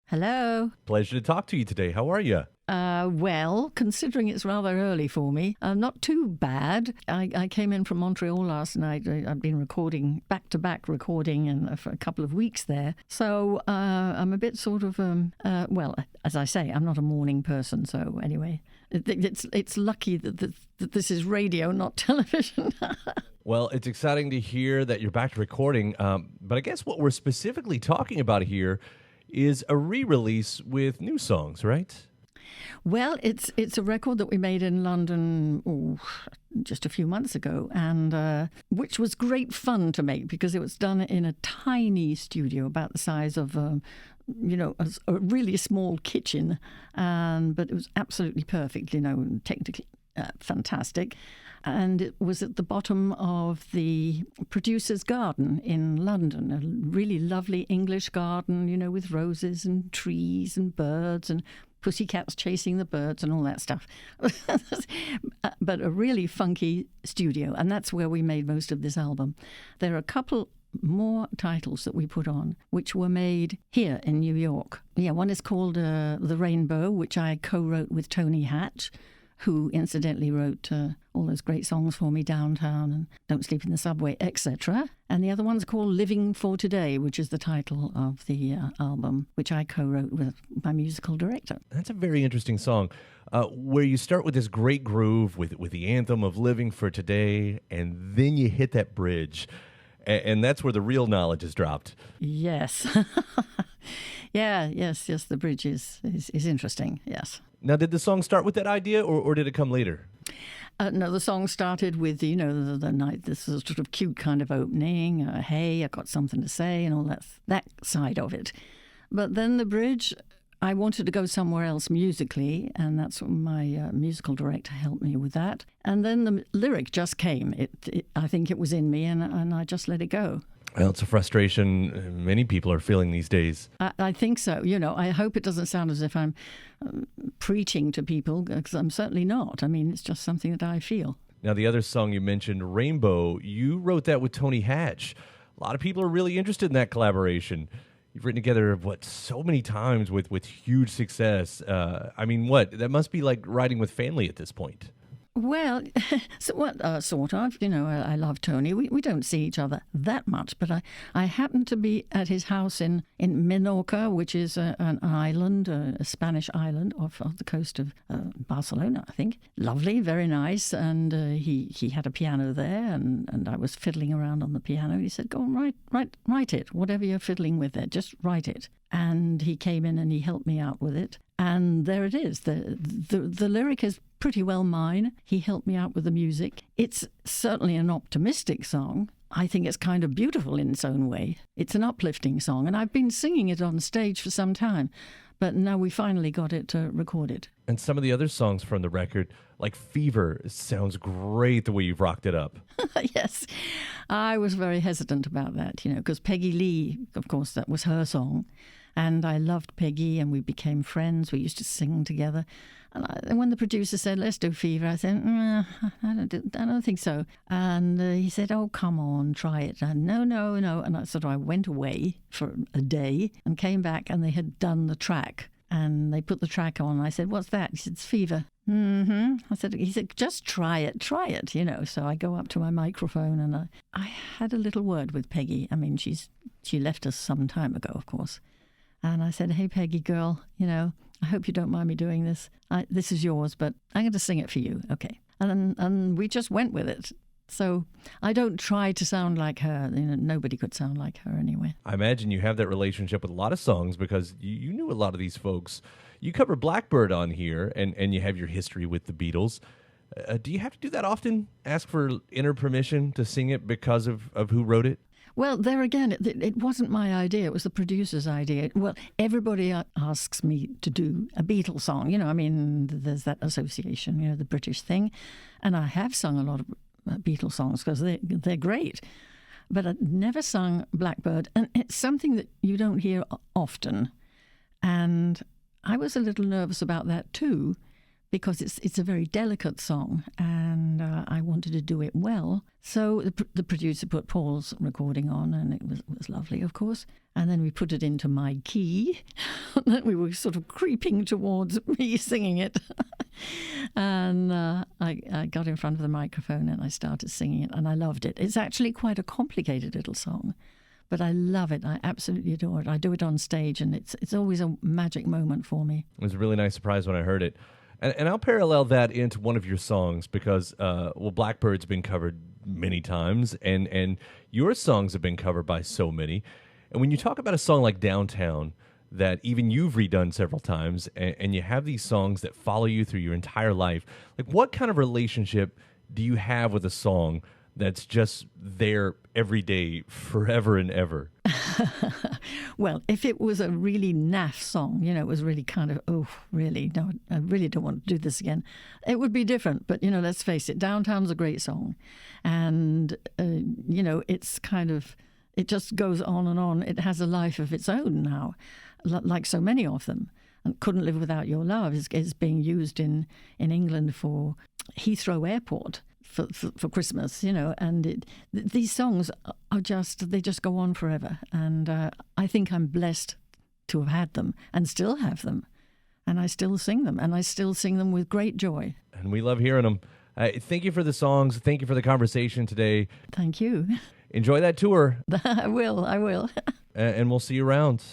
Hello. Pleasure to talk to you today. How are you? Well, considering it's rather early for me, not too bad. I came in from Montreal last night. I've been recording, back-to-back recording for a couple of weeks there. So I'm a bit sort of, well, as I say, I'm not a morning person. So anyway, it's lucky that this is radio, not television. Well, it's exciting to hear that you're back to recording. But I guess what we're specifically talking about here is a re-release with new songs, right? Well, it's a record that we made in London just a few months ago, and which was great fun to make because it was done in a tiny studio about the size of, a really small kitchen, but it was absolutely perfect, technically fantastic. And it was at the bottom of the producer's garden in London, a really lovely English garden, with roses and trees and birds and pussycats chasing the birds and all that stuff. But a really funky studio, and that's where we made most of this album. There are a couple more titles that we put on, which were made here in New York. Yeah, one is called The Rainbow, which I co-wrote with Tony Hatch, who incidentally wrote all those great songs for me, Downtown and Don't Sleep in the Subway, etc. And the other one's called Living for Today, which is the title of the album, which I co-wrote with my musical director. That's a very interesting song, where you start with this great groove with the anthem of Living for Today, and then you hit that bridge, and that's where the real knowledge is dropped. Yes. Yes, the bridge is interesting, yes. Now, did the song start with that idea, or did it come later? No, the song started with, the night, this sort of cute kind of opening, hey, I got something to say, and all that side of it. But then the bridge, I wanted to go somewhere else musically, and that's when my musical director helped me with that. And then the lyric just came. I think it was in me, and I just let it go. Well, it's a frustration many people are feeling these days. I think so. I hope it doesn't sound as if I'm preaching to people, because I'm certainly not. I mean, it's just something that I feel. Now, the other song you mentioned, Rainbow, you wrote that with Tony Hatch. A lot of people are really interested in that collaboration. You've written together, so many times with huge success. That must be like writing with family at this point. Well, sort of. I love Tony. We don't see each other that much, but I happened to be at his house in Menorca, which is an island, a Spanish island off the coast of Barcelona, I think. Lovely, very nice. And he had a piano there, and I was fiddling around on the piano. He said, go on, write it. Whatever you're fiddling with there, just write it. And he came in and he helped me out with it. And there it is. The lyric is pretty well mine. He helped me out with the music. It's certainly an optimistic song. I think it's kind of beautiful in its own way. It's an uplifting song, and I've been singing it on stage for some time. But now we finally got it recorded. And some of the other songs from the record, like Fever, sounds great the way you've rocked it up. Yes. I was very hesitant about that, because Peggy Lee, of course, that was her song. And I loved Peggy, and we became friends. We used to sing together. And when the producer said, let's do Fever, I said, I don't think so. And he said, oh, come on, try it. And no. And I went away for a day and came back, and they had done the track. And they put the track on. I said, what's that? He said, it's Fever. He said, just try it, So I go up to my microphone, and I had a little word with Peggy. I mean, she left us some time ago, of course. And I said, hey, Peggy girl, I hope you don't mind me doing this. This is yours, but I'm going to sing it for you. Okay. And we just went with it. So I don't try to sound like her. Nobody could sound like her anyway. I imagine you have that relationship with a lot of songs because you knew a lot of these folks. You cover Blackbird on here, and you have your history with the Beatles. Do you have to do that often? Ask for inner permission to sing it because of who wrote it? Well, there again, it wasn't my idea. It was the producer's idea. Well, everybody asks me to do a Beatles song. There's that association, the British thing. And I have sung a lot of Beatles songs because they're great. But I've never sung Blackbird. And it's something that you don't hear often. And I was a little nervous about that too, because it's a very delicate song, and I wanted to do it well. So the producer put Paul's recording on, and it was lovely, of course. And then we put it into my key. Then we were sort of creeping towards me singing it. And I got in front of the microphone and I started singing it, and I loved it. It's actually quite a complicated little song, but I love it. I absolutely adore it. I do it on stage, and it's always a magic moment for me. It was a really nice surprise when I heard it. And I'll parallel that into one of your songs because, Blackbird's been covered many times, and your songs have been covered by so many. And when you talk about a song like Downtown that even you've redone several times, and you have these songs that follow you through your entire life, like what kind of relationship do you have with a song that's just there every day, forever and ever? Well, if it was a really naff song, it was really kind of, oh, really? No, I really don't want to do this again. It would be different. But, let's face it, Downtown's a great song. And, it's kind of, it just goes on and on. It has a life of its own now, like so many of them. And Couldn't Live Without Your Love is being used in England for Heathrow Airport. For Christmas, and these songs are they just go on forever. And I think I'm blessed to have had them and still have them. And I still sing them, and I still sing them with great joy. And we love hearing them. Thank you for the songs. Thank you for the conversation today. Thank you. Enjoy that tour. I will. And we'll see you around.